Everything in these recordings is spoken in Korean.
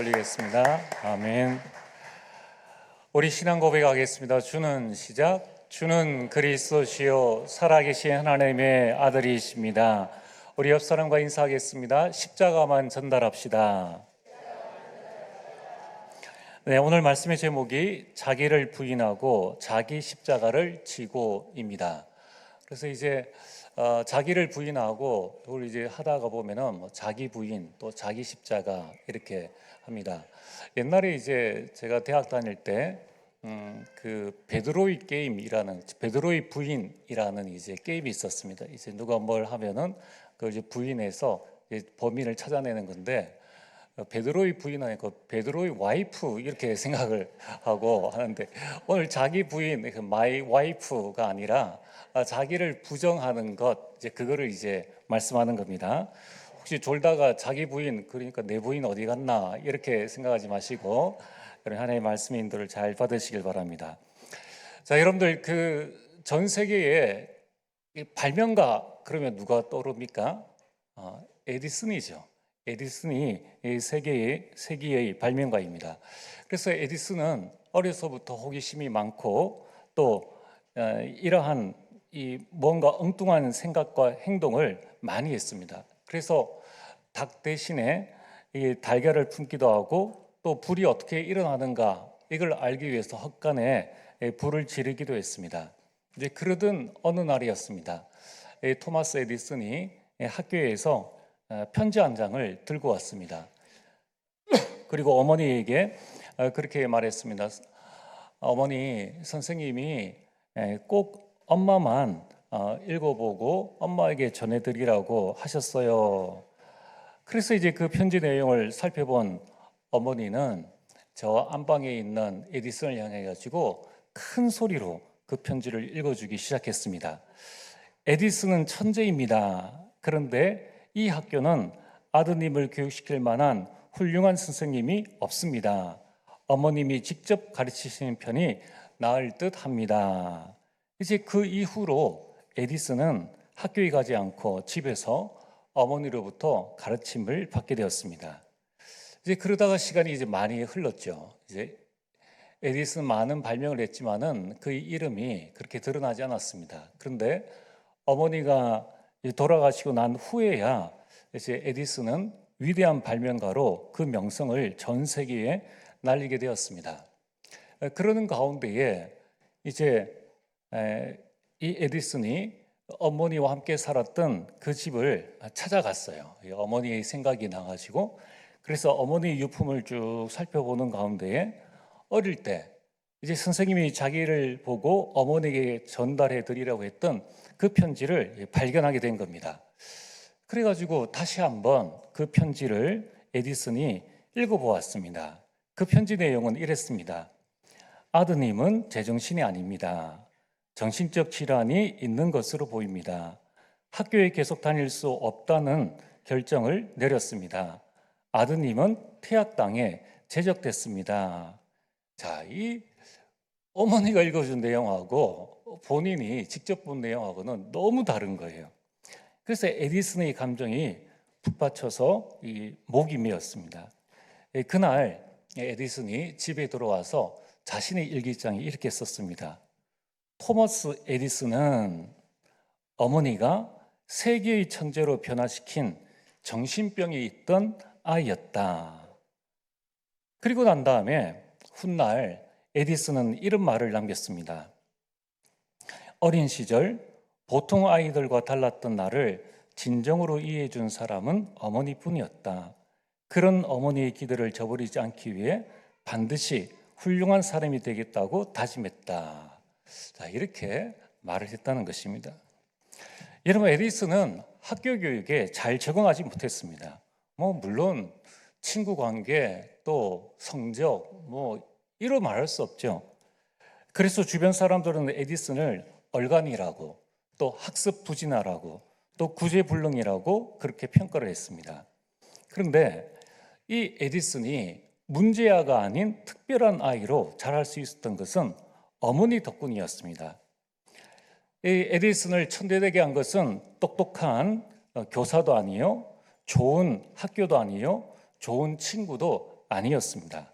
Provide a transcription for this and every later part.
올리겠습니다. 아멘. 우리 신앙 고백하겠습니다. 주는 시작. 주는 그리스도시요 살아계신 하나님의 아들이십니다. 우리 옆 사람과 인사하겠습니다. 십자가만 전달합시다. 네, 오늘 말씀의 제목이 자기를 부인하고 자기 십자가를 지고입니다. 그래서 이제 자기를 부인하고 그걸 이제 하다가 보면은 뭐 자기 부인 또 자기 십자가 이렇게 합니다. 옛날에 이제 제가 대학 다닐 때 그 베드로이 게임이라는 베드로이 부인이라는 이제 게임이 있었습니다. 이제 누가 뭘 하면은 그 이제 부인해서 이제 범인을 찾아내는 건데 베드로이 부인 하니까 베드로이 와이프 이렇게 생각을 하고 하는데 오늘 자기 부인 마이 와이프가 아니라 자기를 부정하는 것 이제 그거를 이제 말씀하는 겁니다. 혹시 졸다가 자기 부인 그러니까 내 부인 어디 갔나 이렇게 생각하지 마시고 하나님의 말씀 인도를 잘 받으시길 바랍니다. 자, 여러분들 그 전 세계에 발명가 그러면 누가 떠오릅니까? 에디슨이죠. 에디슨이 세계의 발명가입니다. 그래서 에디슨은 어려서부터 호기심이 많고 또 이러한 이 뭔가 엉뚱한 생각과 행동을 많이 했습니다. 그래서 닭 대신에 이 달걀을 품기도 하고 또 불이 어떻게 일어나는가 이걸 알기 위해서 헛간에 불을 지르기도 했습니다. 이제 그러던 어느 날이었습니다. 토마스 에디슨이 학교에서 편지 한 장을 들고 왔습니다. 그리고 어머니에게 그렇게 말했습니다. 어머니, 선생님이 꼭 엄마만 읽어보고 엄마에게 전해드리라고 하셨어요. 그래서 이제 그 편지 내용을 살펴본 어머니는 저 안방에 있는 에디슨을 향해 가지고 큰 소리로 그 편지를 읽어주기 시작했습니다. 에디슨은 천재입니다. 그런데 이 학교는 아드님을 교육시킬 만한 훌륭한 선생님이 없습니다. 어머님이 직접 가르치시는 편이 나을 듯 합니다. 이제 그 이후로 에디슨은 학교에 가지 않고 집에서 어머니로부터 가르침을 받게 되었습니다. 이제 그러다가 시간이 이제 많이 흘렀죠. 이제 에디슨 많은 발명을 했지만은 그의 이름이 그렇게 드러나지 않았습니다. 그런데 어머니가 돌아가시고 난 후에야 이제 에디슨은 위대한 발명가로 그 명성을 전 세계에 날리게 되었습니다. 그러는 가운데에 이제 이 에디슨이 어머니와 함께 살았던 그 집을 찾아갔어요. 어머니의 생각이 나가지고 그래서 어머니 유품을 쭉 살펴보는 가운데에 어릴 때 이제 선생님이 자기를 보고 어머니에게 전달해 드리라고 했던 그 편지를 발견하게 된 겁니다. 그래가지고 다시 한번 그 편지를 에디슨이 읽어보았습니다. 그 편지 내용은 이랬습니다. 아드님은 제정신이 아닙니다. 정신적 질환이 있는 것으로 보입니다. 학교에 계속 다닐 수 없다는 결정을 내렸습니다. 아드님은 퇴학당해 제적됐습니다. 자, 이 어머니가 읽어준 내용하고 본인이 직접 본 내용하고는 너무 다른 거예요. 그래서 에디슨의 감정이 북받쳐서 이 목이 메었습니다. 그날 에디슨이 집에 들어와서 자신의 일기장에 이렇게 썼습니다. 토머스 에디슨은 어머니가 세계의 천재로 변화시킨 정신병이 있던 아이였다. 그리고 난 다음에 훗날 에디슨은 이런 말을 남겼습니다. 어린 시절 보통 아이들과 달랐던 나를 진정으로 이해해 준 사람은 어머니뿐이었다. 그런 어머니의 기대를 저버리지 않기 위해 반드시 훌륭한 사람이 되겠다고 다짐했다. 자, 이렇게 말을 했다는 것입니다. 여러분, 에디슨은 학교 교육에 잘 적응하지 못했습니다. 물론 친구 관계 또 성적 이루 말할 수 없죠. 그래서 주변 사람들은 에디슨을 얼간이라고 또 학습 부진하라고 또 구제불능이라고 그렇게 평가를 했습니다. 그런데 이 에디슨이 문제아가 아닌 특별한 아이로 자랄 수 있었던 것은 어머니 덕분이었습니다. 이 에디슨을 천재되게 한 것은 똑똑한 교사도 아니요, 좋은 학교도 아니요, 좋은 친구도 아니었습니다.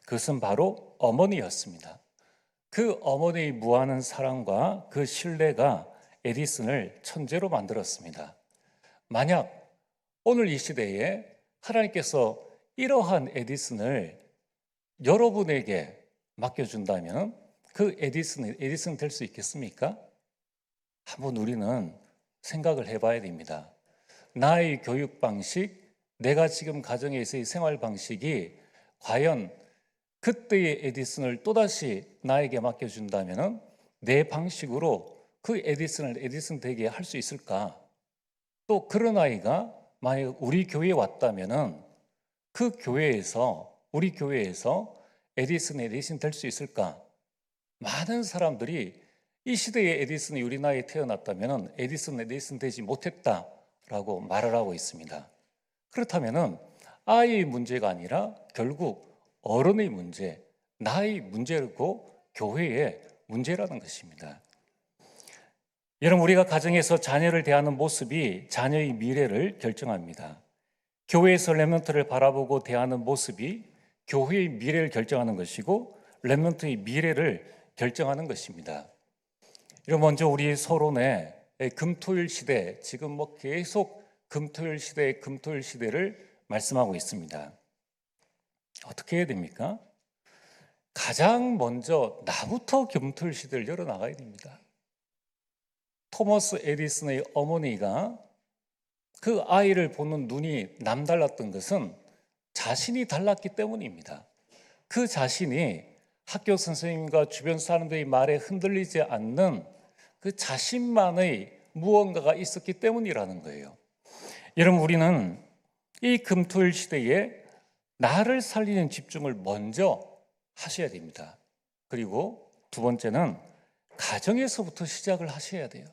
그것은 바로 어머니였습니다. 그 어머니의 무한한 사랑과 그 신뢰가 에디슨을 천재로 만들었습니다. 만약 오늘 이 시대에 하나님께서 이러한 에디슨을 여러분에게 맡겨준다면 그 에디슨 될 수 있겠습니까? 한번 우리는 생각을 해봐야 됩니다. 나의 교육 방식, 내가 지금 가정에서의 생활 방식이 과연 그때의 에디슨을 또다시 나에게 맡겨준다면 내 방식으로 그 에디슨을 에디슨 되게 할 수 있을까? 또 그런 아이가 만약 우리 교회에 왔다면 그 교회에서, 우리 교회에서 에디슨 될 수 있을까? 많은 사람들이 이 시대의 에디슨이 우리 나이에 태어났다면 에디슨 되지 못했다라고 말을 하고 있습니다. 그렇다면 아이의 문제가 아니라 결국 어른의 문제, 나의 문제고 교회의 문제라는 것입니다. 여러분, 우리가 가정에서 자녀를 대하는 모습이 자녀의 미래를 결정합니다. 교회에서 렘넌트를 바라보고 대하는 모습이 교회의 미래를 결정하는 것이고 렘넌트의 미래를 결정하는 것입니다. 여러분, 먼저 우리 서론에 금토일 시대, 지금 계속 금토일 시대를 말씀하고 있습니다. 어떻게 해야 됩니까? 가장 먼저 나부터 금토일 시대를 열어나가야 됩니다. 토머스 에디슨의 어머니가 그 아이를 보는 눈이 남달랐던 것은 자신이 달랐기 때문입니다. 그 자신이 학교 선생님과 주변 사람들의 말에 흔들리지 않는 그 자신만의 무언가가 있었기 때문이라는 거예요. 여러분, 우리는 이 금토일 시대에 나를 살리는 집중을 먼저 하셔야 됩니다. 그리고 두 번째는 가정에서부터 시작을 하셔야 돼요.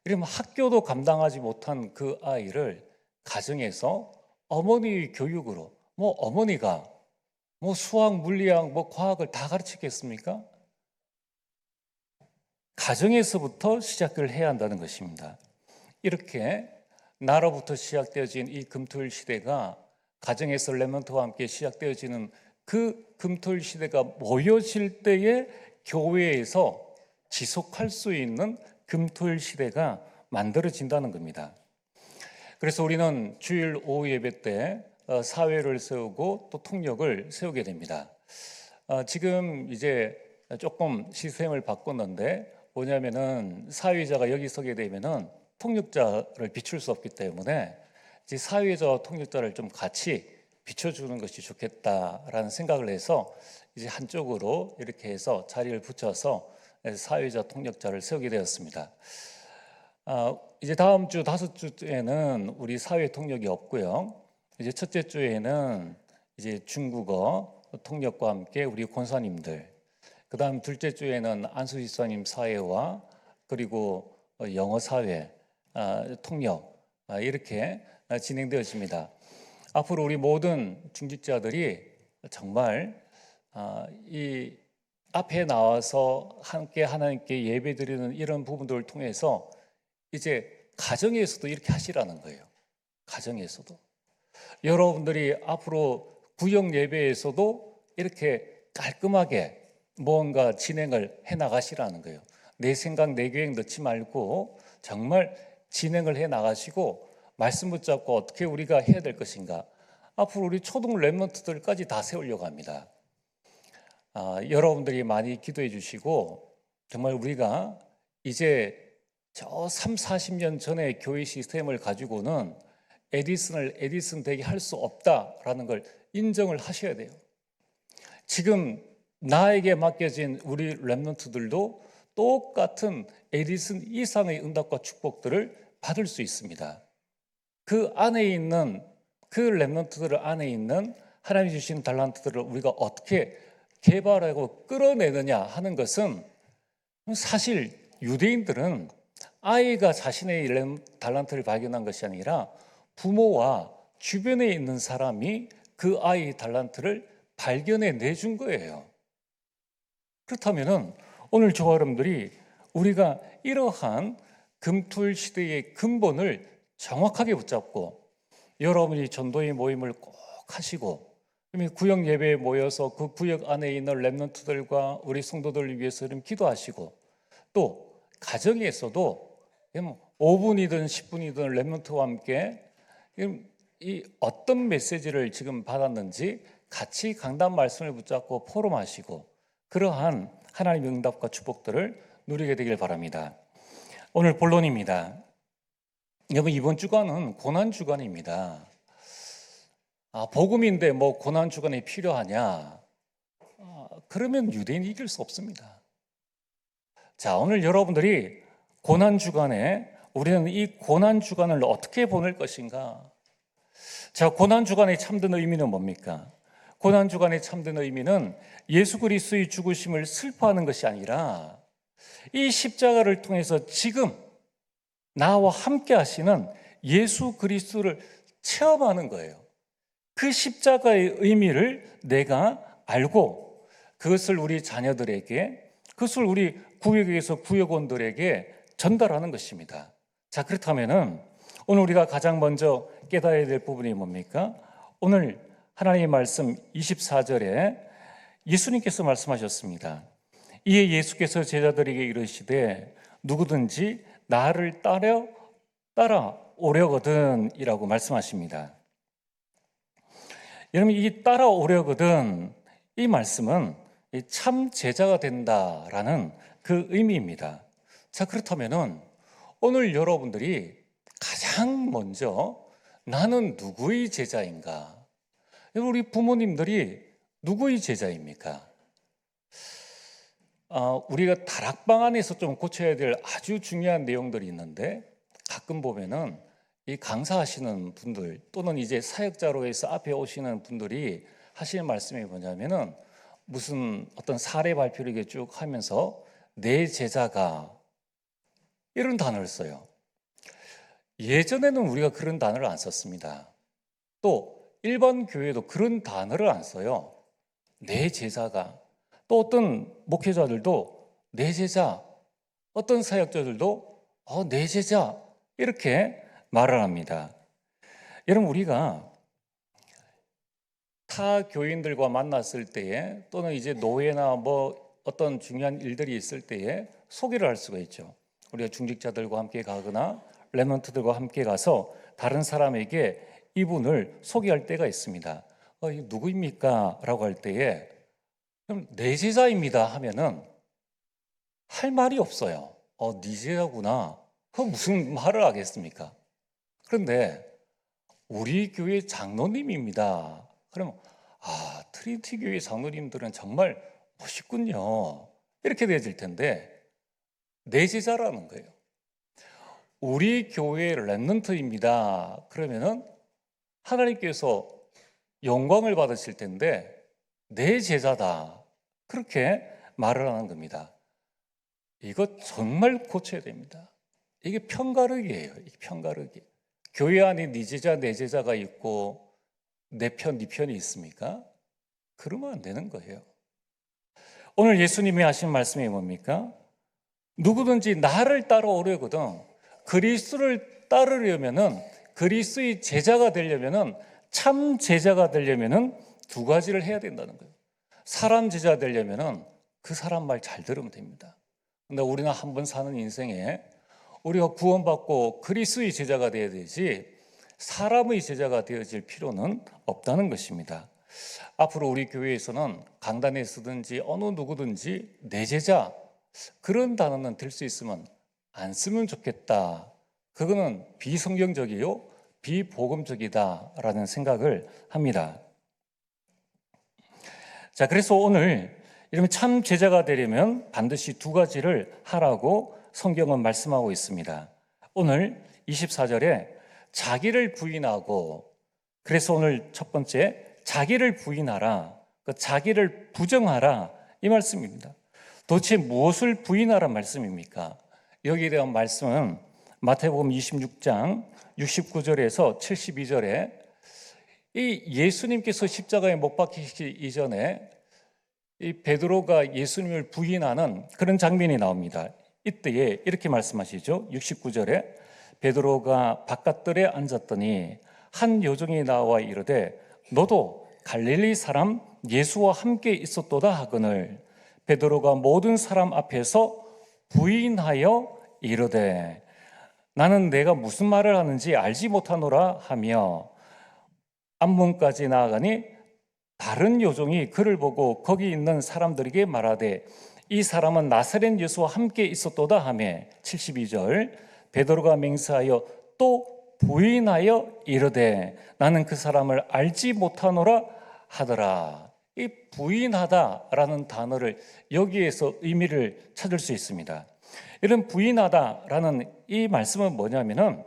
이러면 학교도 감당하지 못한 그 아이를 가정에서 어머니의 교육으로, 어머니가 수학, 물리학, 과학을 다 가르치겠습니까? 가정에서부터 시작을 해야 한다는 것입니다. 이렇게 나로부터 시작되어진 이 금토일 시대가 가정에서 렘넌트와 함께 시작되어지는 그 금토일 시대가 모여질 때에 교회에서 지속할 수 있는 금토일 시대가 만들어진다는 겁니다. 그래서 우리는 주일 오후 예배 때 사회를 세우고 또 통역을 세우게 됩니다. 지금 이제 조금 시스템을 바꿨는데 뭐냐면은 사회자가 여기 서게 되면은 통역자를 비출 수 없기 때문에 이제 사회자와 통역자를 좀 같이 비춰주는 것이 좋겠다라는 생각을 해서 이제 한쪽으로 이렇게 해서 자리를 붙여서 사회자 통역자를 세우게 되었습니다. 이제 다음 주 5주에는 우리 사회 통역이 없고요. 이제 첫째 주에는 이제 중국어 통역과 함께 우리 권사님들, 그다음 둘째 주에는 안수 집사님 사회와 그리고 영어 사회 통역 이렇게 진행되어집니다. 앞으로 우리 모든 중직자들이 정말 이 앞에 나와서 함께 하나님께 예배드리는 이런 부분들을 통해서 이제 가정에서도 이렇게 하시라는 거예요. 가정에서도 여러분들이 앞으로 구역 예배에서도 이렇게 깔끔하게 무언가 진행을 해 나가시라는 거예요. 내 생각, 내 계획 넣지 말고 정말 진행을 해 나가시고 말씀 붙잡고 어떻게 우리가 해야 될 것인가. 앞으로 우리 초등 렘넌트들까지 다 세우려고 합니다. 여러분들이 많이 기도해 주시고 정말 우리가 이제 저 3, 40년 전의 교회 시스템을 가지고는 에디슨 되게 할 수 없다라는 걸 인정을 하셔야 돼요. 지금 나에게 맡겨진 우리 렘넌트들도 똑같은 에디슨 이상의 응답과 축복들을 받을 수 있습니다. 그 안에 있는 그 렘넌트들 안에 있는 하나님이 주신 달란트들을 우리가 어떻게 개발하고 끌어내느냐 하는 것은 사실 유대인들은 아이가 자신의 달란트를 발견한 것이 아니라 부모와 주변에 있는 사람이 그 아이의 달란트를 발견해 내준 거예요. 그렇다면 오늘 저와 여러분들이 우리가 이러한 금토일 시대의 근본을 정확하게 붙잡고 여러분이 전도의 모임을 꼭 하시고, 구역 예배에 모여서 그 구역 안에 있는 렘넌트들과 우리 성도들을 위해서 기도하시고, 또 가정에서도 5분이든 10분이든 렘넌트와 함께 이 어떤 메시지를 지금 받았는지 같이 강단 말씀을 붙잡고 포럼하시고, 그러한 하나님의 응답과 축복들을 누리게 되길 바랍니다. 오늘 본론입니다. 여러분, 이번 주간은 고난 주간입니다. 복음인데 뭐 고난 주간이 필요하냐? 그러면 유대인이 이길 수 없습니다. 자, 오늘 여러분들이 고난 주간에 우리는 이 고난 주간을 어떻게 보낼 것인가? 자, 고난 주간의 참된 의미는 뭡니까? 고난 주간의 참된 의미는 예수 그리스도의 죽으심을 슬퍼하는 것이 아니라 이 십자가를 통해서 지금 나와 함께 하시는 예수 그리스도를 체험하는 거예요. 그 십자가의 의미를 내가 알고 그것을 우리 자녀들에게, 그것을 우리 구역에서 구역원들에게 전달하는 것입니다. 자, 그렇다면은 오늘 우리가 가장 먼저 깨달아야 될 부분이 뭡니까? 오늘 하나님의 말씀 24절에 예수님께서 말씀하셨습니다. 이에 예수께서 제자들에게 이르시되 누구든지 나를 따라오려거든 이라고 말씀하십니다. 여러분, 이 따라오려거든 이 말씀은 참 제자가 된다라는 그 의미입니다. 자, 그렇다면은 오늘 여러분들이 가장 먼저 나는 누구의 제자인가? 우리 부모님들이 누구의 제자입니까? 우리가 다락방 안에서 좀 고쳐야 될 아주 중요한 내용들이 있는데, 가끔 보면은 이 강사하시는 분들 또는 이제 사역자로 해서 앞에 오시는 분들이 하시는 말씀이 뭐냐면은 무슨 어떤 사례 발표를 이렇게 쭉 하면서 내 제자가 이런 단어를 써요. 예전에는 우리가 그런 단어를 안 썼습니다. 또 일반 교회도 그런 단어를 안 써요. 내 제자가. 또 어떤 목회자들도 내 제자, 어떤 사역자들도 내 제자 이렇게 말을 합니다. 여러분, 우리가 타 교인들과 만났을 때에 또는 이제 노예나 뭐 어떤 중요한 일들이 있을 때에 소개를 할 수가 있죠. 우리가 중직자들과 함께 가거나 렘넌트들과 함께 가서 다른 사람에게 이분을 소개할 때가 있습니다. 이거 누구입니까? 라고 할 때에 그럼 내 제자입니다 하면은 할 말이 없어요. 네 제자구나. 그럼 무슨 말을 하겠습니까? 그런데 우리 교회 장로님입니다. 그러면 트리니티 교회 장로님들은 정말 멋있군요. 이렇게 되어질 텐데 내 제자라는 거예요. 우리 교회 렘넌트입니다. 그러면은 하나님께서 영광을 받으실 텐데 내 제자다. 그렇게 말을 하는 겁니다. 이거 정말 고쳐야 됩니다. 이게 편가르기예요. 이게 편가르기. 교회 안에 네 제자 내 제자가 있고 내 편 네 편이 있습니까? 그러면 안 되는 거예요. 오늘 예수님이 하신 말씀이 뭡니까? 누구든지 나를 따라오려거든 그리스도를 따르려면은 그리스도의 제자가 되려면은 참 제자가 되려면은 두 가지를 해야 된다는 거예요. 사람 제자 되려면은 그 사람 말 잘 들으면 됩니다. 근데 우리는 한 번 사는 인생에 우리가 구원받고 그리스도의 제자가 되어야 되지 사람의 제자가 되어질 필요는 없다는 것입니다. 앞으로 우리 교회에서는 강단에 서든지 어느 누구든지 내 제자 그런 단어는 들 수 있으면 안 쓰면 좋겠다. 그거는 비성경적이요 비복음적이다라는 생각을 합니다. 자, 그래서 오늘 이러면 참 제자가 되려면 반드시 두 가지를 하라고 성경은 말씀하고 있습니다. 오늘 24절에 자기를 부인하고, 그래서 오늘 첫 번째 자기를 부인하라, 자기를 부정하라 이 말씀입니다. 도대체 무엇을 부인하란 말씀입니까? 여기에 대한 말씀은 마태복음 26장 69절에서 72절에 이 예수님께서 십자가에 못 박히시기 이전에 이 베드로가 예수님을 부인하는 그런 장면이 나옵니다. 이때에 이렇게 말씀하시죠. 69절에 베드로가 바깥들에 앉았더니 한 여종이 나와 이르되 너도 갈릴리 사람 예수와 함께 있었도다 하거늘 베드로가 모든 사람 앞에서 부인하여 이르되 나는 내가 무슨 말을 하는지 알지 못하노라 하며 앞문까지 나아가니 다른 요종이 그를 보고 거기 있는 사람들에게 말하되 이 사람은 나사렛 예수와 함께 있었도다 하며 72절 베드로가 맹세하여 또 부인하여 이르되 나는 그 사람을 알지 못하노라 하더라. 이 부인하다라는 단어를 여기에서 의미를 찾을 수 있습니다. 이런 부인하다라는 이 말씀은 뭐냐면은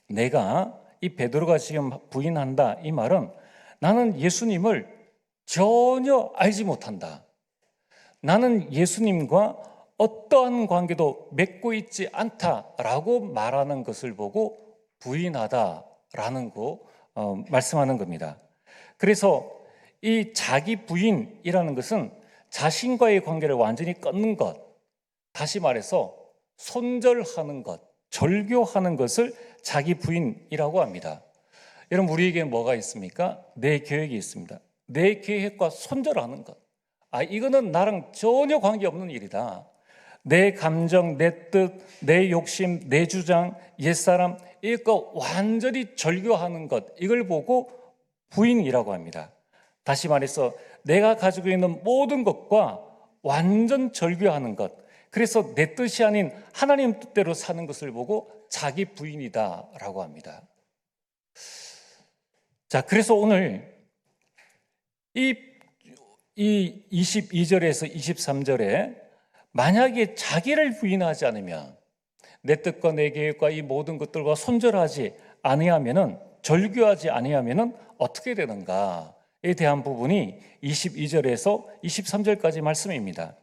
내가 이 베드로가 지금 부인한다 이 말은 나는 예수님을 전혀 알지 못한다. 나는 예수님과 어떠한 관계도 맺고 있지 않다라고 말하는 것을 보고 부인하다라는 거 말씀하는 겁니다. 그래서 이 자기 부인이라는 것은 자신과의 관계를 완전히 끊는 것, 다시 말해서 손절하는 것, 절교하는 것을 자기 부인이라고 합니다. 여러분 우리에게 뭐가 있습니까? 내 계획이 있습니다. 내 계획과 손절하는 것. 이거는 나랑 전혀 관계없는 일이다. 내 감정, 내 뜻, 내 욕심, 내 주장, 옛사람 이거 완전히 절교하는 것, 이걸 보고 부인이라고 합니다. 다시 말해서 내가 가지고 있는 모든 것과 완전 절교하는 것, 그래서 내 뜻이 아닌 하나님 뜻대로 사는 것을 보고 자기 부인이다라고 합니다. 자, 그래서 오늘 이 22절에서 23절에 만약에 자기를 부인하지 않으면 내 뜻과 내 계획과 이 모든 것들과 손절하지 아니하면은 절교하지 아니하면은 어떻게 되는가에 대한 부분이 22절에서 23절까지 말씀입니다.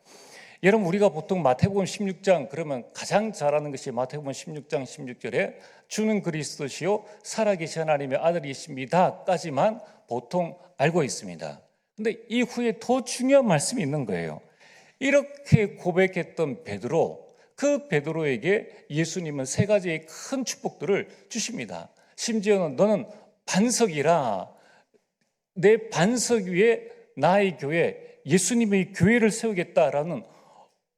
여러분 우리가 보통 마태복음 16장 그러면 가장 잘 아는 것이 마태복음 16장 16절에 주는 그리스도시요 살아계신 하나님의 아들이십니다까지만 보통 알고 있습니다. 근데 이후에 더 중요한 말씀이 있는 거예요. 이렇게 고백했던 베드로, 그 베드로에게 예수님은 세 가지의 큰 축복들을 주십니다. 심지어는 너는 반석이라, 내 반석 위에 나의 교회, 예수님의 교회를 세우겠다라는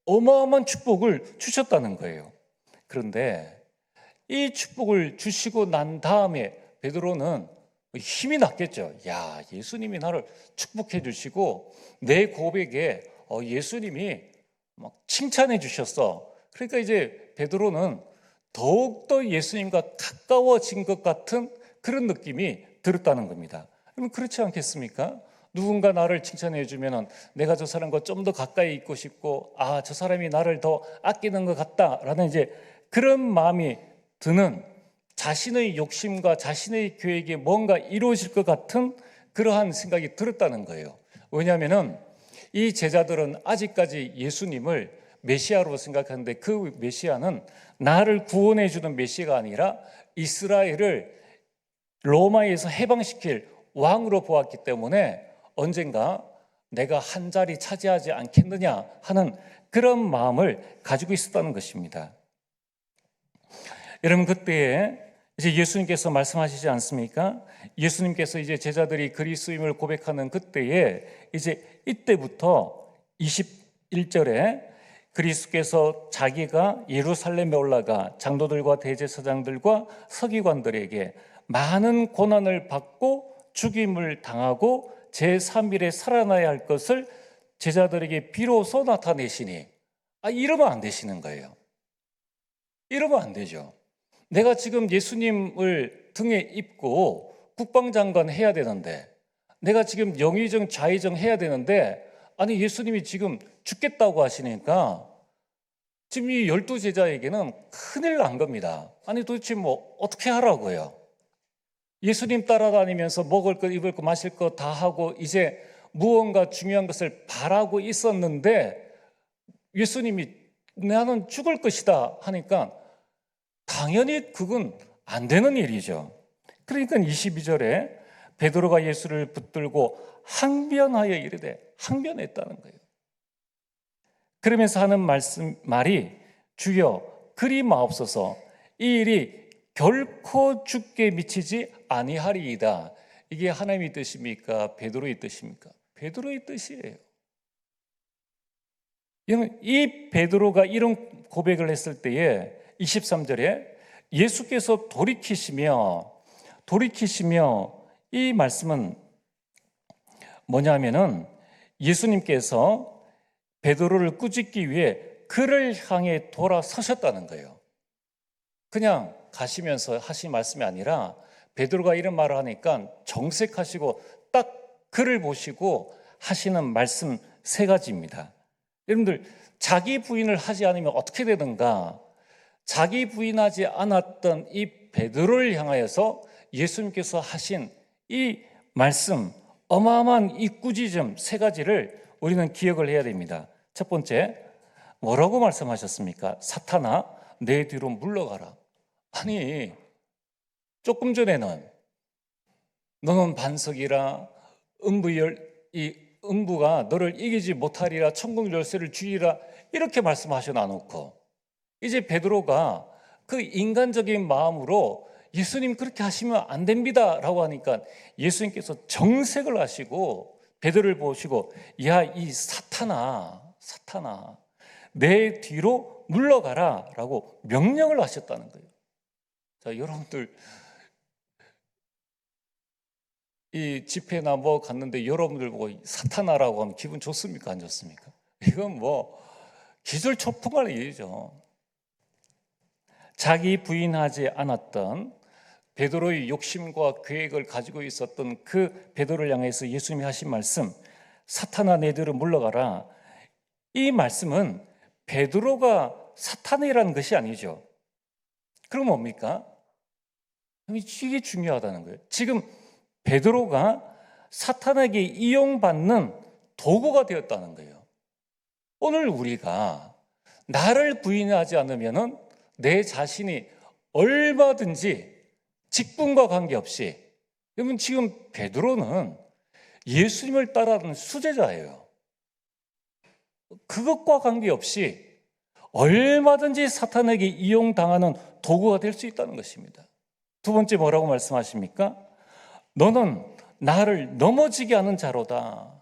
어마어마한 축복을 주셨다는 거예요. 그런데 이 축복을 주시고 난 다음에 베드로는 힘이 났겠죠. 야, 예수님이 나를 축복해 주시고 내 고백에 예수님이 막 칭찬해 주셨어. 그러니까 이제 베드로는 더욱더 예수님과 가까워진 것 같은 그런 느낌이 들었다는 겁니다. 그럼 그렇지 않겠습니까? 누군가 나를 칭찬해 주면 내가 저 사람과 좀 더 가까이 있고 싶고 저 사람이 나를 더 아끼는 것 같다라는 이제 그런 마음이 드는, 자신의 욕심과 자신의 계획이 뭔가 이루어질 것 같은 그러한 생각이 들었다는 거예요. 왜냐하면 이 제자들은 아직까지 예수님을 메시아로 생각하는데 그 메시아는 나를 구원해 주는 메시아가 아니라 이스라엘을 로마에서 해방시킬 왕으로 보았기 때문에 언젠가 내가 한 자리 차지하지 않겠느냐 하는 그런 마음을 가지고 있었다는 것입니다. 여러분 그때에 이제 예수님께서 말씀하시지 않습니까? 예수님께서 이제 제자들이 그리스도임을 고백하는 그때에 이제 이때부터 21절에 그리스도께서 자기가 예루살렘에 올라가 장로들과 대제사장들과 서기관들에게 많은 고난을 받고 죽임을 당하고 제3일에 살아나야 할 것을 제자들에게 비로소 나타내시니 이러면 안 되시는 거예요. 이러면 안 되죠. 내가 지금 예수님을 등에 입고 국방장관 해야 되는데, 내가 지금 영의정 좌의정 해야 되는데 아니 예수님이 지금 죽겠다고 하시니까 지금 이 12제자에게는 큰일 난 겁니다. 아니 도대체 뭐 어떻게 하라고요? 예수님 따라다니면서 먹을 것, 입을 것, 마실 것 다 하고 이제 무언가 중요한 것을 바라고 있었는데 예수님이 나는 죽을 것이다 하니까 당연히 그건 안 되는 일이죠. 그러니까 22절에 베드로가 예수를 붙들고 항변하여 이르되, 항변했다는 거예요. 그러면서 하는 말이 주여 그리 마옵소서 이 일이 결코 죽게 미치지 아니하리이다. 이게 하나님의 뜻입니까? 베드로의 뜻입니까? 베드로의 뜻이에요. 이 베드로가 이런 고백을 했을 때에 23절에 예수께서 돌이키시며 이 말씀은 뭐냐면은 예수님께서 베드로를 꾸짖기 위해 그를 향해 돌아서셨다는 거예요. 그냥 가시면서 하신 말씀이 아니라 베드로가 이런 말을 하니까 정색하시고 딱 그를 보시고 하시는 말씀 세 가지입니다. 여러분들, 자기 부인을 하지 않으면 어떻게 되든가, 자기 부인하지 않았던 이 베드로를 향하여서 예수님께서 하신 이 말씀, 어마어마한 이 꾸짖음 세 가지를 우리는 기억을 해야 됩니다. 첫 번째, 뭐라고 말씀하셨습니까? 사탄아, 내 뒤로 물러가라. 아니, 조금 전에는 너는 반석이라, 음부가 너를 이기지 못하리라, 천국 열쇠를 주리라, 이렇게 말씀하셔 놔놓고 이제 베드로가 그 인간적인 마음으로 예수님 그렇게 하시면 안 됩니다 라고 하니까 예수님께서 정색을 하시고 베드로를 보시고, 야, 이 사탄아, 내 뒤로 물러가라 라고 명령을 하셨다는 거예요. 자, 여러분들, 이 집회나 뭐 갔는데 여러분들 보고 사탄아라고 하면 기분 좋습니까? 안 좋습니까? 이건 뭐 기절초풍할 일이죠. 자기 부인하지 않았던 베드로의 욕심과 계획을 가지고 있었던 그 베드로를 향해서 예수님이 하신 말씀, 사탄아 내 뒤로 물러가라. 이 말씀은 베드로가 사탄이라는 것이 아니죠. 그럼 뭡니까? 이게 중요하다는 거예요. 지금 베드로가 사탄에게 이용받는 도구가 되었다는 거예요. 오늘 우리가 나를 부인하지 않으면 내 자신이 얼마든지 직분과 관계없이, 여러분 지금 베드로는 예수님을 따라하는 수제자예요. 그것과 관계없이 얼마든지 사탄에게 이용당하는 도구가 될 수 있다는 것입니다. 두 번째 뭐라고 말씀하십니까? 너는 나를 넘어지게 하는 자로다.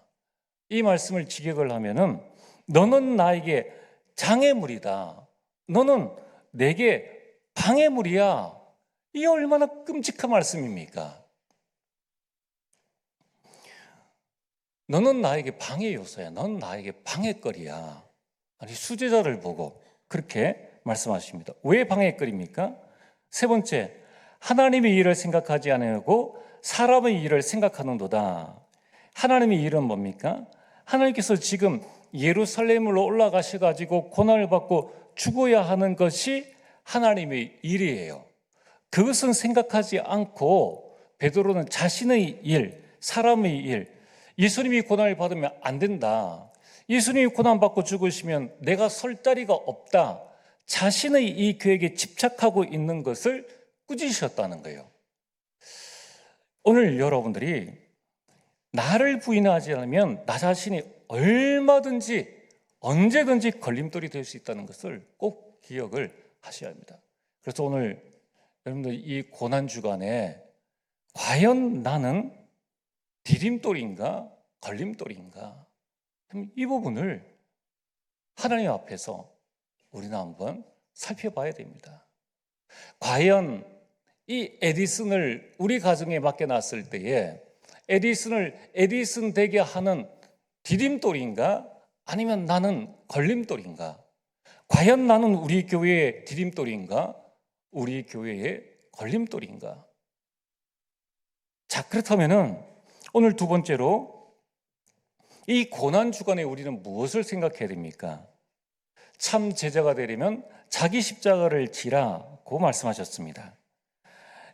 이 말씀을 직역을 하면은 너는 나에게 장애물이다. 너는 내게 방해물이야. 이게 얼마나 끔찍한 말씀입니까? 너는 나에게 방해 요소야. 너는 나에게 방해거리야. 아니, 수제자를 보고 그렇게 말씀하십니다. 왜 방해거리입니까? 세 번째, 하나님의 일을 생각하지 않고 사람의 일을 생각하는도다. 하나님의 일은 뭡니까? 하나님께서 지금 예루살렘으로 올라가셔가지고 고난을 받고 죽어야 하는 것이 하나님의 일이에요. 그것은 생각하지 않고 베드로는 자신의 일, 사람의 일, 예수님이 고난을 받으면 안 된다. 예수님이 고난받고 죽으시면 내가 설 자리가 없다. 자신의 이 계획에 집착하고 있는 것을 꾸짖으셨다는 거예요. 오늘 여러분들이 나를 부인하지 않으면 나 자신이 얼마든지 언제든지 걸림돌이 될 수 있다는 것을 꼭 기억을 하셔야 합니다. 그래서 오늘 여러분들 이 고난주간에 과연 나는 디딤돌인가 걸림돌인가, 이 부분을 하나님 앞에서 우리는 한번 살펴봐야 됩니다. 과연 이 에디슨을 우리 가정에 맡겨놨을 때에 에디슨 되게 하는 디딤돌인가 아니면 나는 걸림돌인가? 과연 나는 우리 교회의 디딤돌인가 우리 교회의 걸림돌인가? 자, 그렇다면은 오늘 두 번째로 이 고난 주간에 우리는 무엇을 생각해야 됩니까? 참 제자가 되려면 자기 십자가를 지라고 말씀하셨습니다.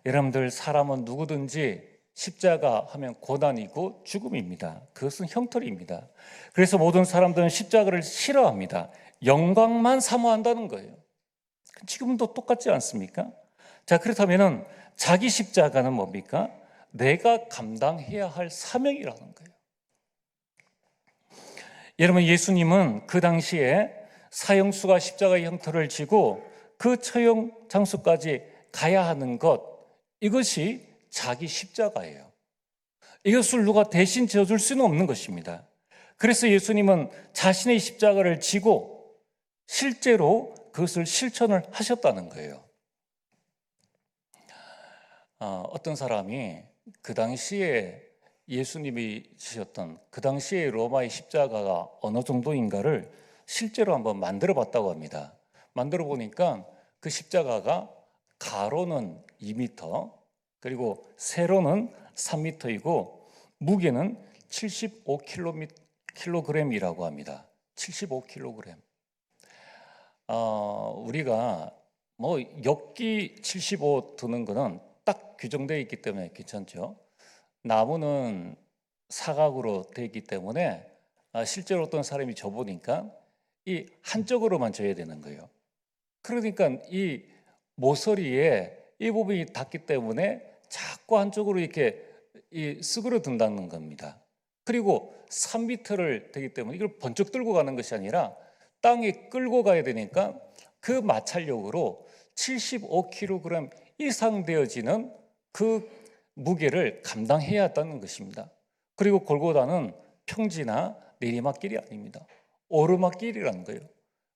여러분들, 사람은 누구든지 십자가 하면 고난이고 죽음입니다. 그것은 형틀입니다. 그래서 모든 사람들은 십자가를 싫어합니다. 영광만 사모한다는 거예요. 지금도 똑같지 않습니까? 자, 그렇다면 자기 십자가는 뭡니까? 내가 감당해야 할 사명이라는 거예요. 여러분, 예수님은 그 당시에 사형수가 십자가의 형틀을 지고 그 처형 장소까지 가야 하는 것, 이것이 자기 십자가예요. 이것을 누가 대신 져줄 수는 없는 것입니다. 그래서 예수님은 자신의 십자가를 지고 실제로 그것을 실천을 하셨다는 거예요. 어떤 사람이 그 당시에 예수님이 지셨던 그 당시에 로마의 십자가가 어느 정도인가를 실제로 한번 만들어 봤다고 합니다. 만들어 보니까 그 십자가가 가로는 2m, 그리고 세로는 3m이고 무게는 75kg이라고 합니다. 75kg. 우리가 뭐 엽기 75 드는 거는 딱 규정되어 있기 때문에 괜찮죠. 나무는 사각으로 되어 있기 때문에 실제로 어떤 사람이 져보니까 이 한쪽으로만 져야 되는 거예요. 그러니까 이 모서리에 이 부분이 닿기 때문에 자꾸 한쪽으로 이렇게 쓰그러든다는 겁니다. 그리고 3m를 되기 때문에 이걸 번쩍 들고 가는 것이 아니라 땅에 끌고 가야 되니까 그 마찰력으로 75kg 이상 되어지는 그 무게를 감당해야 한다는 것입니다. 그리고 골고다는 평지나 내리막길이 아닙니다. 오르막길이라는 거예요.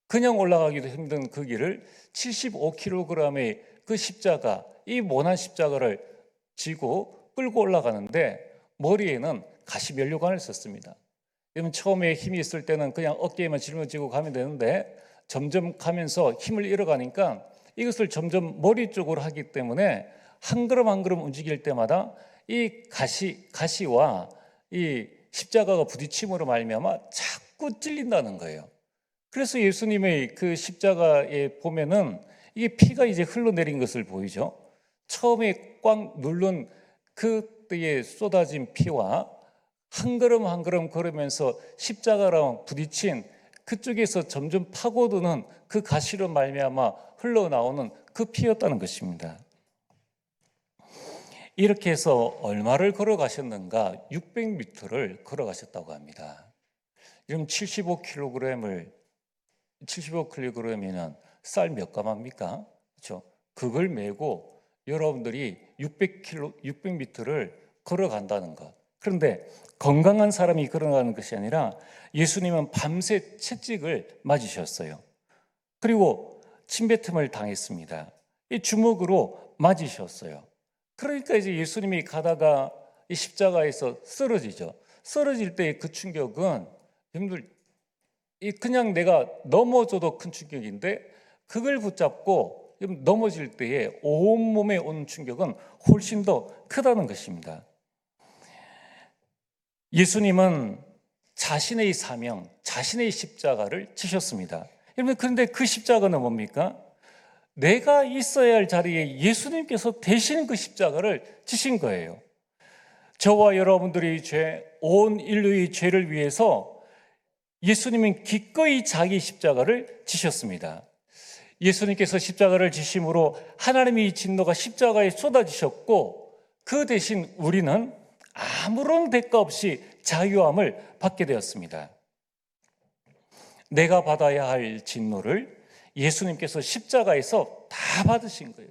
그냥 올라가기도 힘든 그 길을 75kg의 그 십자가, 이 모난 십자가를 지고 끌고 올라가는데 머리에는 가시면류관을 썼습니다. 여러분 처음에 힘이 있을 때는 그냥 어깨에만 짊어지고 가면 되는데 점점 가면서 힘을 잃어가니까 이것을 점점 머리 쪽으로 하기 때문에 한 걸음 한 걸음 움직일 때마다 이 가시와 이 십자가가 부딪힘으로 말미암아 자꾸 찔린다는 거예요. 그래서 예수님의 그 십자가에 보면은 이게 피가 이제 흘러내린 것을 보이죠. 처음에 꽉 누른 그때에 쏟아진 피와 한 걸음 한 걸음 걸으면서 십자가랑 부딪힌 그쪽에서 점점 파고드는 그 가시로 말미암아 흘러나오는 그 피였다는 것입니다. 이렇게 해서 얼마를 걸어가셨는가? 600m를 걸어가셨다고 합니다. 그럼 75kg이면 쌀 몇 가마입니까? 그렇죠? 그걸 메고 여러분들이 600m를 걸어간다는 것. 그런데 건강한 사람이 걸어가는 것이 아니라 예수님은 밤새 채찍을 맞으셨어요. 그리고 침뱉음을 당했습니다. 이 주먹으로 맞으셨어요. 그러니까 이제 예수님이 가다가 이 십자가에서 쓰러지죠. 쓰러질 때의 그 충격은 여러분들 그냥 내가 넘어져도 큰 충격인데 그걸 붙잡고 넘어질 때에 온몸에 오는 충격은 훨씬 더 크다는 것입니다. 예수님은 자신의 사명, 자신의 십자가를 지셨습니다. 여러분 그런데 그 십자가는 뭡니까? 내가 있어야 할 자리에 예수님께서 대신 그 십자가를 지신 거예요. 저와 여러분들의 죄, 온 인류의 죄를 위해서 예수님은 기꺼이 자기 십자가를 지셨습니다. 예수님께서 십자가를 지심으로 하나님의 진노가 십자가에 쏟아지셨고 그 대신 우리는 아무런 대가 없이 자유함을 받게 되었습니다. 내가 받아야 할 진노를 예수님께서 십자가에서 다 받으신 거예요.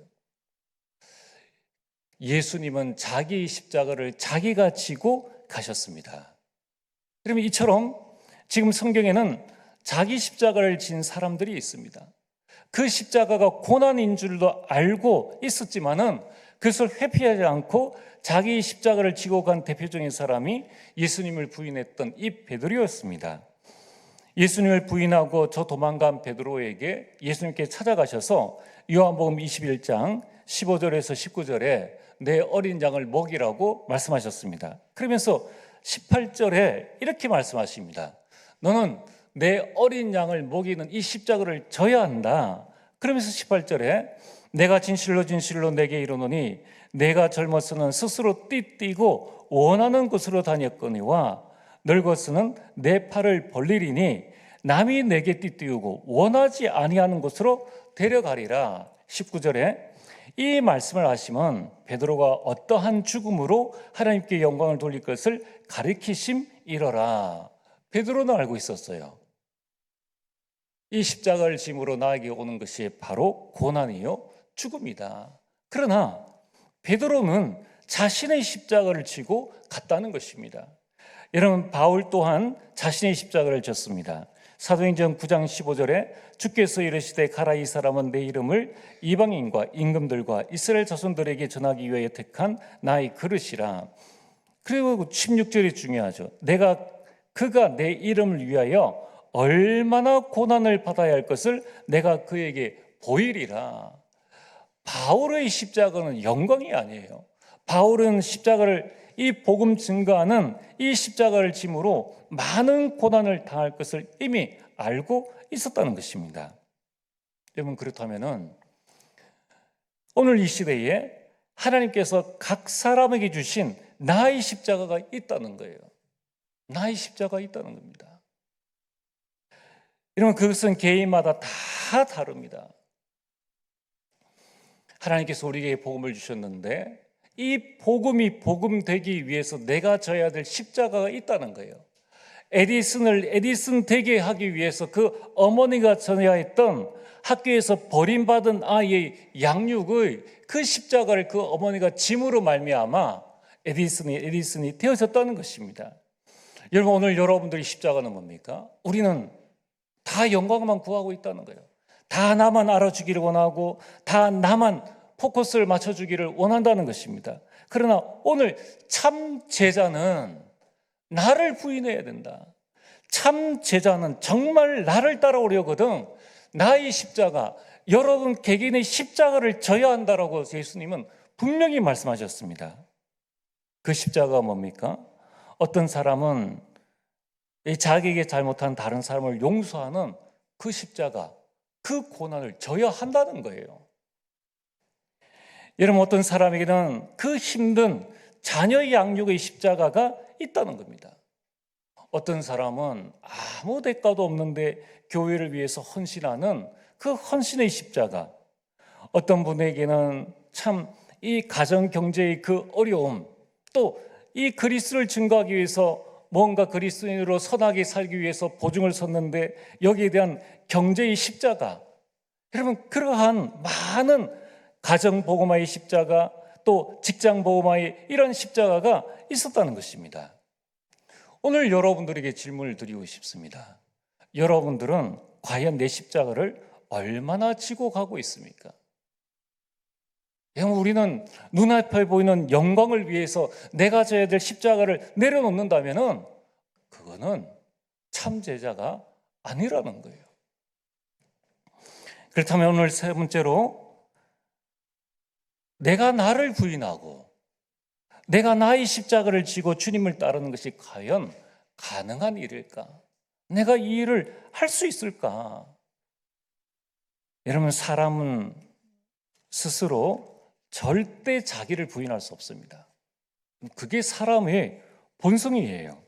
예수님은 자기 십자가를 자기가 지고 가셨습니다. 그러면 이처럼 지금 성경에는 자기 십자가를 진 사람들이 있습니다. 그 십자가가 고난인 줄도 알고 있었지만은 그것을 회피하지 않고 자기 십자가를 지고 간 대표적인 사람이 예수님을 부인했던 이 베드로였습니다. 예수님을 부인하고 저 도망간 베드로에게 예수님께 찾아가셔서 요한복음 21장 15절에서 19절에 내 어린 양을 먹이라고 말씀하셨습니다. 그러면서 18절에 이렇게 말씀하십니다. 너는 내 어린 양을 먹이는 이 십자가를 져야 한다. 그러면서 18절에 내가 진실로 진실로 내게 이르노니 내가 젊어서는 스스로 띠뛰고 원하는 곳으로 다녔거니와 늙어서는 내 팔을 벌리리니 남이 내게 띠띠우고 원하지 아니하는 곳으로 데려가리라. 19절에 이 말씀을 하시면 베드로가 어떠한 죽음으로 하나님께 영광을 돌릴 것을 가리키심이러라. 베드로는 알고 있었어요. 이 십자가를 짐으로 나에게 오는 것이 바로 고난이요 죽음이다. 그러나 베드로는 자신의 십자가를 지고 갔다는 것입니다. 여러분, 바울 또한 자신의 십자가를 졌습니다. 사도행전 9장 15절에 주께서 이르시되 가라, 이 사람은 내 이름을 이방인과 임금들과 이스라엘 자손들에게 전하기 위하여 택한 나의 그릇이라. 그리고 16절이 중요하죠. 그가 내 이름을 위하여 얼마나 고난을 받아야 할 것을 내가 그에게 보이리라. 바울의 십자가는 영광이 아니에요. 바울은 이 복음 증거하는 이 십자가를 짐으로 많은 고난을 당할 것을 이미 알고 있었다는 것입니다. 여러분, 그렇다면은 오늘 이 시대에 하나님께서 각 사람에게 주신 나의 십자가가 있다는 거예요. 나의 십자가가 있다는 겁니다. 여러분, 그것은 개인마다 다 다릅니다. 하나님께서 우리에게 복음을 주셨는데 이 복음이 복음되기 위해서 내가 져야 될 십자가가 있다는 거예요. 에디슨을 에디슨 되게 하기 위해서 그 어머니가 져야 했던 학교에서 버림받은 아이의 양육의 그 십자가를 그 어머니가 짐으로 말미암아 에디슨이 되어졌다는 것입니다. 여러분, 오늘 여러분들의 십자가는 뭡니까? 우리는 다 영광만 구하고 있다는 거예요. 다 나만 알아주기를 원하고 다 나만 포커스를 맞춰주기를 원한다는 것입니다. 그러나 오늘 참 제자는 나를 부인해야 된다. 참 제자는 정말 나를 따라오려거든 나의 십자가, 여러분 개개인의 십자가를 져야 한다라고 예수님은 분명히 말씀하셨습니다. 그 십자가가 뭡니까? 어떤 사람은 자기에게 잘못한 다른 사람을 용서하는 그 십자가, 그 고난을 져야 한다는 거예요. 여러분, 어떤 사람에게는 그 힘든 자녀의 양육의 십자가가 있다는 겁니다. 어떤 사람은 아무 대가도 없는데 교회를 위해서 헌신하는 그 헌신의 십자가, 어떤 분에게는 참 이 가정 경제의 그 어려움, 또 이 그리스도를 증거하기 위해서 뭔가 그리스도인으로 선하게 살기 위해서 보증을 섰는데 여기에 대한 경제의 십자가, 여러분 그러한 많은 가정 복음화의 십자가, 또 직장 복음화의 이런 십자가가 있었다는 것입니다. 오늘 여러분들에게 질문을 드리고 싶습니다. 여러분들은 과연 내 십자가를 얼마나 지고 가고 있습니까? 우리는 눈앞에 보이는 영광을 위해서 내가 져야 될 십자가를 내려놓는다면 그거는 참 제자가 아니라는 거예요. 그렇다면 오늘 세 번째로, 내가 나를 부인하고 내가 나의 십자가를 지고 주님을 따르는 것이 과연 가능한 일일까? 내가 이 일을 할 수 있을까? 여러분, 사람은 스스로 절대 자기를 부인할 수 없습니다. 그게 사람의 본성이에요.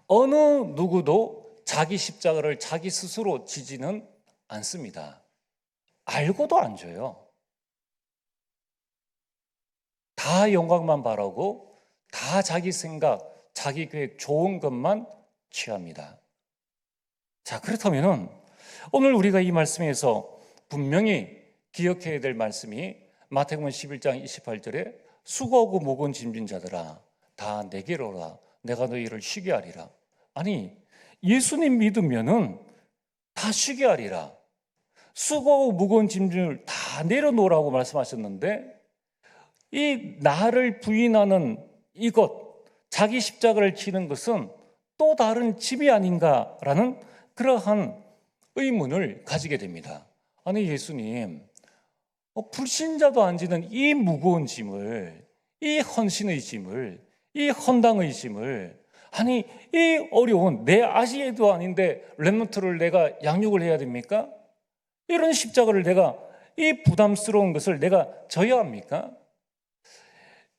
어느 누구도 자기 십자가를 자기 스스로 지지는 않습니다. 알고도 안 줘요. 다 영광만 바라고 다 자기 생각, 자기 계획, 좋은 것만 취합니다. 자, 그렇다면 오늘 우리가 이 말씀에서 분명히 기억해야 될 말씀이 마태복음 11장 28절에 수고하고 무거운 짐진 자들아 다 내게로 오라, 내가 너희를 쉬게 하리라. 아니, 예수님 믿으면은 다 쉬게 하리라. 수고하고 무거운 짐을 다 내려놓으라고 말씀하셨는데, 이 나를 부인하는 이것, 자기 십자가를 지는 것은 또 다른 짐이 아닌가라는 그러한 의문을 가지게 됩니다. 아니, 예수님, 불신자도 안 지는 이 무거운 짐을, 이 헌신의 짐을, 이 헌당의 짐을, 아니 이 어려운 내 아시에도 아닌데 렘넌트를 내가 양육을 해야 됩니까? 이런 십자가를 내가, 이 부담스러운 것을 내가 져야 합니까?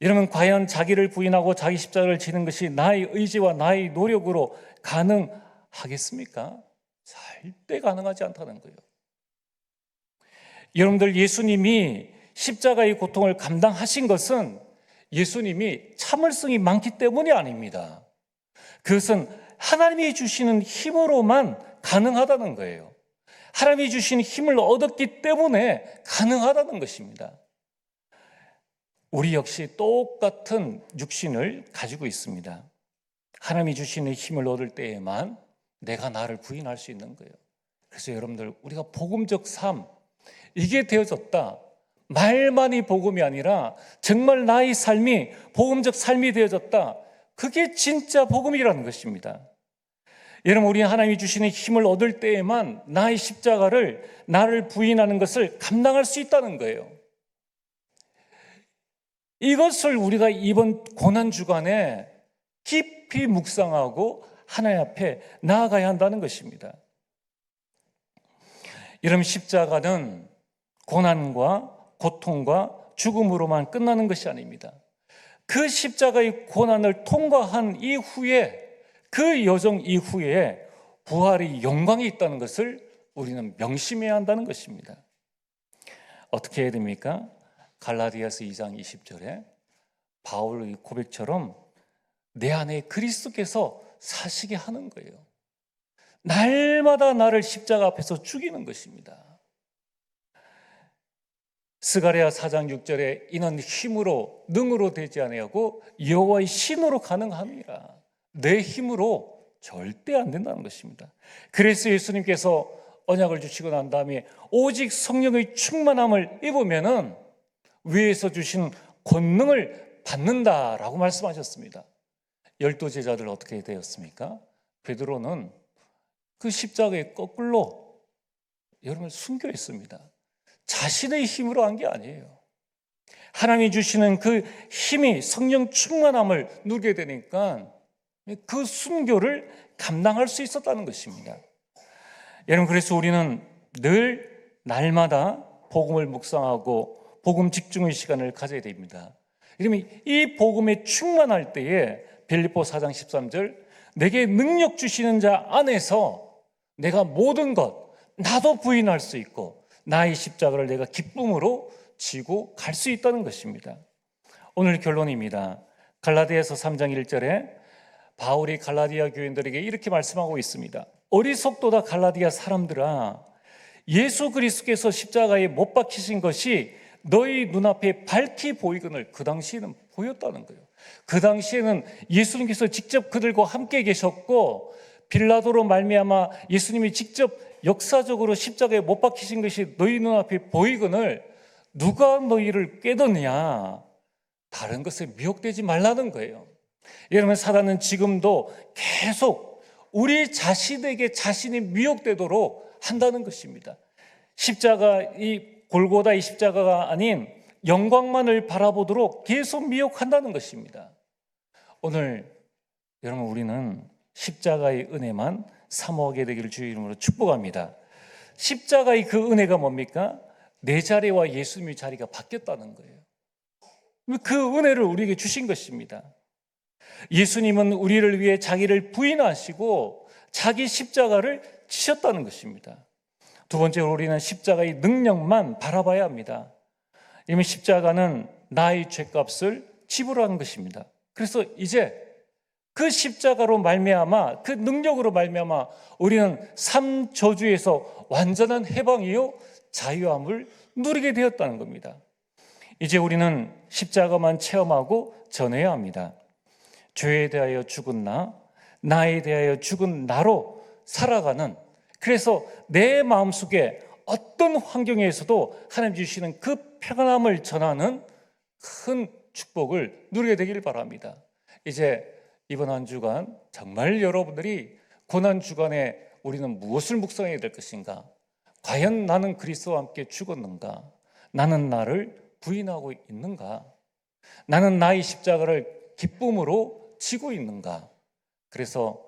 여러분, 과연 자기를 부인하고 자기 십자가를 지는 것이 나의 의지와 나의 노력으로 가능하겠습니까? 절대 가능하지 않다는 거예요. 여러분들, 예수님이 십자가의 고통을 감당하신 것은 예수님이 참을성이 많기 때문이 아닙니다. 그것은 하나님이 주시는 힘으로만 가능하다는 거예요. 하나님이 주신 힘을 얻었기 때문에 가능하다는 것입니다. 우리 역시 똑같은 육신을 가지고 있습니다. 하나님이 주시는 힘을 얻을 때에만 내가 나를 부인할 수 있는 거예요. 그래서 여러분들, 우리가 복음적 삶, 이게 되어졌다. 말만이 복음이 아니라 정말 나의 삶이 복음적 삶이 되어졌다. 그게 진짜 복음이라는 것입니다. 여러분, 우리 하나님이 주시는 힘을 얻을 때에만 나의 십자가를, 나를 부인하는 것을 감당할 수 있다는 거예요. 이것을 우리가 이번 고난주간에 깊이 묵상하고 하나님 앞에 나아가야 한다는 것입니다. 여러분, 십자가는 고난과 고통과 죽음으로만 끝나는 것이 아닙니다. 그 십자가의 고난을 통과한 이후에, 그 여정 이후에 부활의 영광이 있다는 것을 우리는 명심해야 한다는 것입니다. 어떻게 해야 됩니까? 갈라디아서 2장 20절에 바울의 고백처럼 내 안에 그리스도께서 사시게 하는 거예요. 날마다 나를 십자가 앞에서 죽이는 것입니다. 스가랴 4장 6절에 이는 힘으로 능으로 되지 아니하고 여호와의 신으로 가능함이라. 내 힘으로 절대 안 된다는 것입니다. 그래서 예수님께서 언약을 주시고 난 다음에 오직 성령의 충만함을 입으면은 위에서 주신 권능을 받는다라고 말씀하셨습니다. 12제자들 어떻게 되었습니까? 베드로는 그 십자가에 거꾸로 여러분 순교했습니다. 자신의 힘으로 한 게 아니에요. 하나님이 주시는 그 힘이, 성령 충만함을 누리게 되니까 그 순교를 감당할 수 있었다는 것입니다. 여러분, 그래서 우리는 늘 날마다 복음을 묵상하고 복음 집중의 시간을 가져야 됩니다. 이러면 이 복음에 충만할 때에 빌립보 4장 13절 내게 능력 주시는 자 안에서 내가 모든 것 나도 부인할 수 있고 나의 십자가를 내가 기쁨으로 지고 갈 수 있다는 것입니다. 오늘 결론입니다. 갈라디아서 3장 1절에 바울이 갈라디아 교인들에게 이렇게 말씀하고 있습니다. 어리석도다 갈라디아 사람들아, 예수 그리스도께서 십자가에 못 박히신 것이 너희 눈앞에 밝히 보이거늘. 그 당시에는 보였다는 거예요. 그 당시에는 예수님께서 직접 그들과 함께 계셨고 빌라도로 말미암아 예수님이 직접 역사적으로 십자가에 못 박히신 것이 너희 눈앞에 보이거늘 누가 너희를 꾀더냐. 다른 것에 미혹되지 말라는 거예요. 여러분, 사단은 지금도 계속 우리 자신에게 자신이 미혹되도록 한다는 것입니다. 십자가, 이 골고다의 십자가가 아닌 영광만을 바라보도록 계속 미혹한다는 것입니다. 오늘 여러분, 우리는 십자가의 은혜만 사모하게 되기를 주의 이름으로 축복합니다. 십자가의 그 은혜가 뭡니까? 내 자리와 예수님의 자리가 바뀌었다는 거예요. 그 은혜를 우리에게 주신 것입니다. 예수님은 우리를 위해 자기를 부인하시고 자기 십자가를 지셨다는 것입니다. 두 번째로 우리는 십자가의 능력만 바라봐야 합니다. 이미 십자가는 나의 죄값을 지불하는 것입니다. 그래서 이제 그 십자가로 말미암아, 그 능력으로 말미암아 우리는 삶 저주에서 완전한 해방이요 자유함을 누리게 되었다는 겁니다. 이제 우리는 십자가만 체험하고 전해야 합니다. 죄에 대하여 죽은 나, 나에 대하여 죽은 나로 살아가는, 그래서 내 마음속에 어떤 환경에서도 하나님 주시는 그 평안함을 전하는 큰 축복을 누리게 되길 바랍니다. 이제 이번 한 주간 정말 여러분들이 고난 주간에 우리는 무엇을 묵상해야 될 것인가? 과연 나는 그리스도와 함께 죽었는가? 나는 나를 부인하고 있는가? 나는 나의 십자가를 기쁨으로 지고 있는가? 그래서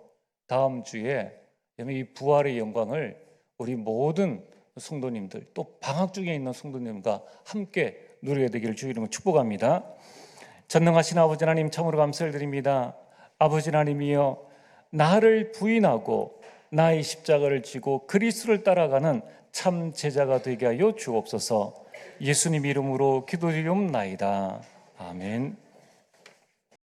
다음 주에 이 부활의 영광을 우리 모든 성도님들, 또 방학 중에 있는 성도님과 함께 누리게 되기를 주의 이름으로 축복합니다. 전능하신 아버지 하나님, 참으로 감사를 드립니다. 아버지 하나님이여, 나를 부인하고 나의 십자가를 지고 그리스도를 따라가는 참 제자가 되게 하여 주옵소서. 예수님 이름으로 기도드리옵나이다. 아멘.